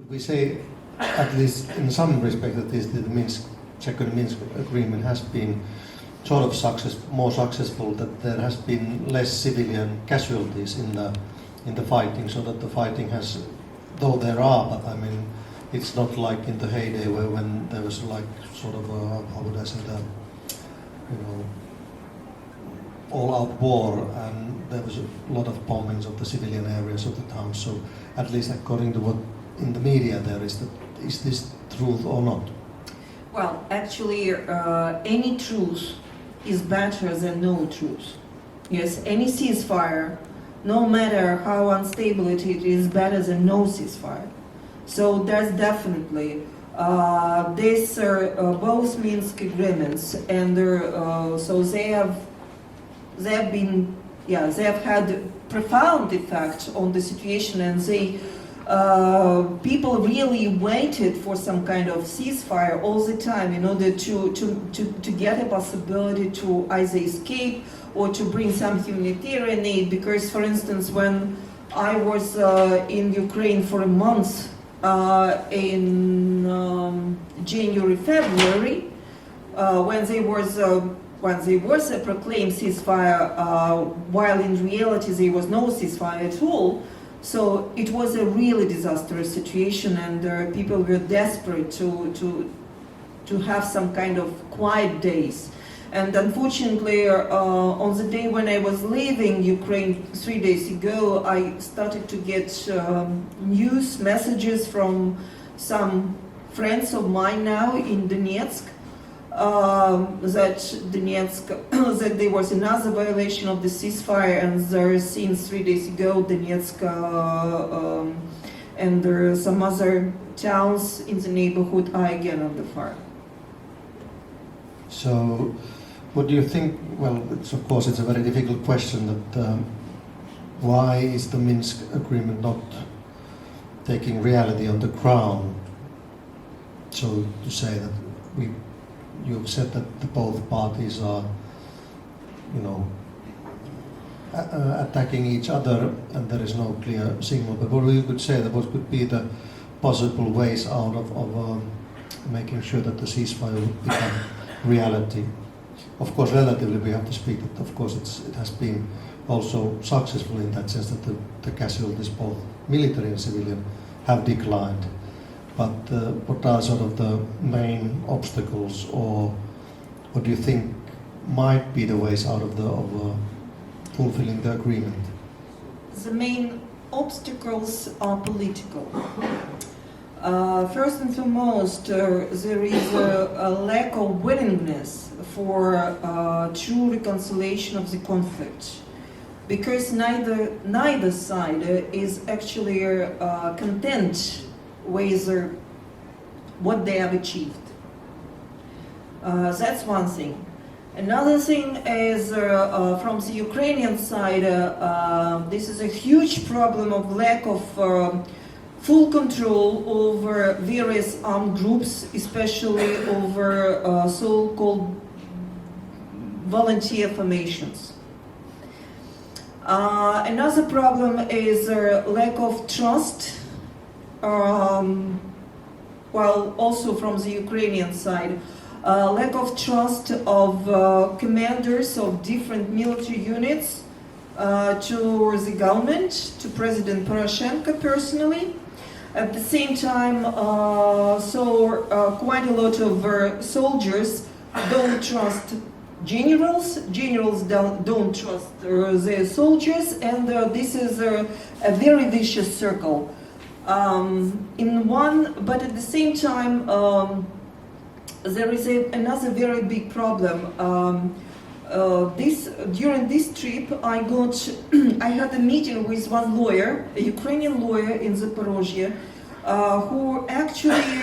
Would we say, at least in some respect, that the second Minsk agreement has been sort of more successful, that there has been less civilian casualties in the fighting, so that the fighting has, though there are, but I mean, it's not like in the heyday when there was like sort of how would I say that, all-out war, and there was a lot of bombings of the civilian areas of the town. So at least according to what in the media there is, is this truth or not? Well, actually, any truth is better than no truth. Yes, any ceasefire, no matter how unstable it is, better than no ceasefire. So that's definitely these are both Minsk agreements, and so they have had profound effect on the situation, and people really waited for some kind of ceasefire all the time in order to get a possibility to either escape or to bring some humanitarian aid. Because, for instance, when I was in Ukraine for a month in January, February, when there was a proclaimed ceasefire, while in reality there was no ceasefire at all. So it was a really disastrous situation, and people were desperate to have some kind of quiet days. And unfortunately, on the day when I was leaving Ukraine 3 days ago, I started to get news messages from some friends of mine now in Donetsk, that there was another violation of the ceasefire, and since 3 days ago, Donetsk and there are some other towns in the neighborhood are again under fire. So, what do you think? Well, of course, it's a very difficult question. That why is the Minsk agreement not taking reality on the ground? So to say that you've said that both parties are, attacking each other, and there is no clear signal. But what you could say that what could be the possible ways out of making sure that the ceasefire would become reality? Of course, relatively we have to speak that of course it has been also successful in that sense that the casualties, both military and civilian, have declined. But what are sort of the main obstacles, or what do you think might be the ways out of fulfilling the agreement? The main obstacles are political. First and foremost, there is a lack of willingness for true reconciliation of the conflict, because neither side is actually content with what they have achieved. That's one thing. Another thing is from the Ukrainian side, this is a huge problem of lack of full control over various armed groups, especially over so-called volunteer formations. Another problem is lack of trust, while also from the Ukrainian side, lack of trust of commanders of different military units to the government, to President Poroshenko personally. At the same time, quite a lot of soldiers don't trust generals don't trust their soldiers, and this is a very vicious circle. But at the same time, there is another very big problem. During this trip, I had a meeting with one lawyer, a Ukrainian lawyer in Zaporozhye, who actually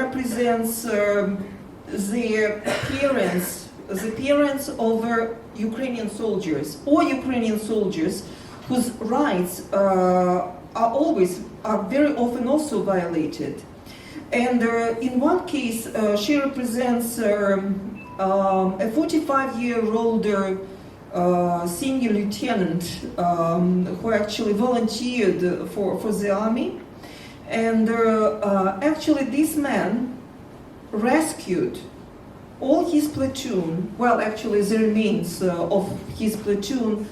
represents the parents of Ukrainian soldiers, or Ukrainian soldiers whose rights are very often also violated. And in one case, she represents a 45-year-old senior lieutenant who actually volunteered for the army. And actually this man rescued all his platoon, well actually the remains of his platoon,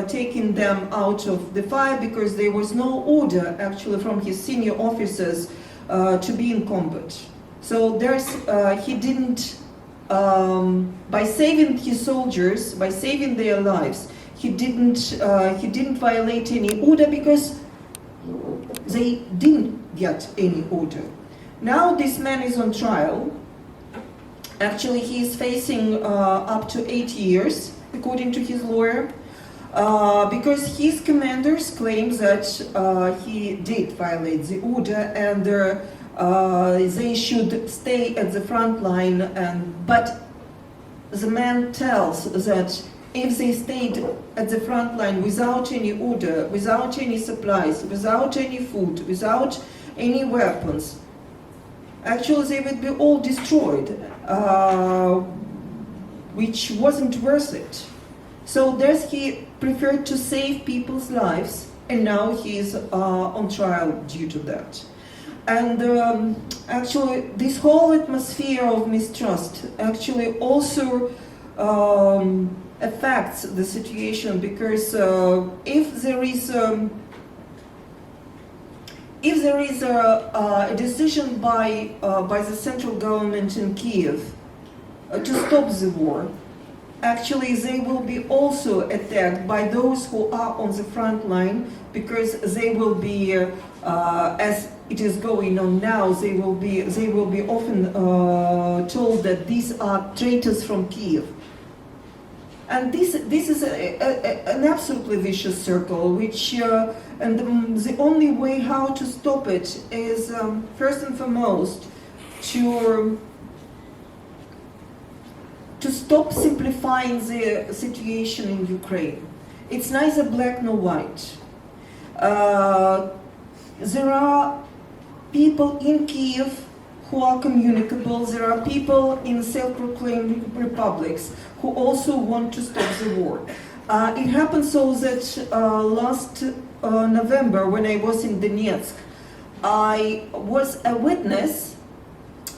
taking them out of the fire because there was no order actually from his senior officers to be in combat. So he didn't, by saving his soldiers, by saving their lives, he didn't violate any order because they didn't get any order. Now this man is on trial. Actually, he is facing up to 8 years, according to his lawyer, because his commanders claim that he did violate the order and they should stay at the front line. But the man tells that if they stayed at the front line without any order, without any supplies, without any food, without any weapons, actually they would be all destroyed, which wasn't worth it. So he preferred to save people's lives, and now he is on trial due to that. And actually this whole atmosphere of mistrust actually also affects the situation, because if there is a decision by the central government in Kiev to stop the war, actually they will be also attacked by those who are on the front line, because they will be, as it is going on now, they will be often told that these are traitors from Kiev. And this is an absolutely vicious circle, which and the only way how to stop it is first and foremost to stop simplifying the situation in Ukraine. It's neither black nor white. There are people in Kiev who are communicable. There are people in self-proclaimed republics who also want to stop the war. It happened so that last November, when I was in Donetsk, I was a witness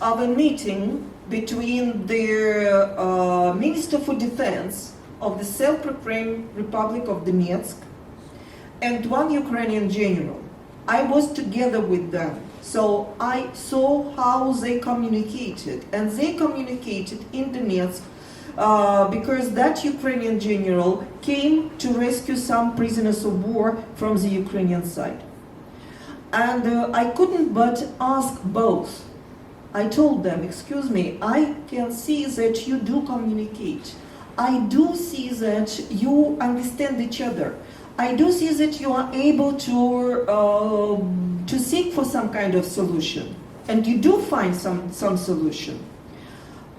of a meeting between the Minister for Defense of the self-proclaimed Republic of Donetsk and one Ukrainian general. I was together with them. So I saw how they communicated, and they communicated in Donetsk because that Ukrainian general came to rescue some prisoners of war from the Ukrainian side. And I couldn't but ask both. I told them, excuse me, I can see that you do communicate. I do see that you understand each other. I do see that you are able to seek for some kind of solution, and you do find some solution.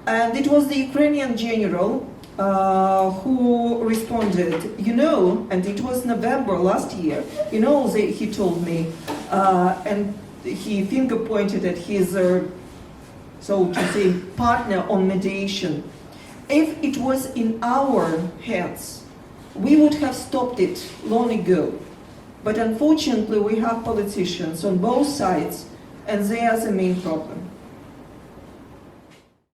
And it was the Ukrainian general who responded, and it was November last year, he told me, and he finger pointed at his, so to say, partner on mediation. If it was in our hands, we would have stopped it long ago. But unfortunately, we have politicians on both sides, and they are the main problem.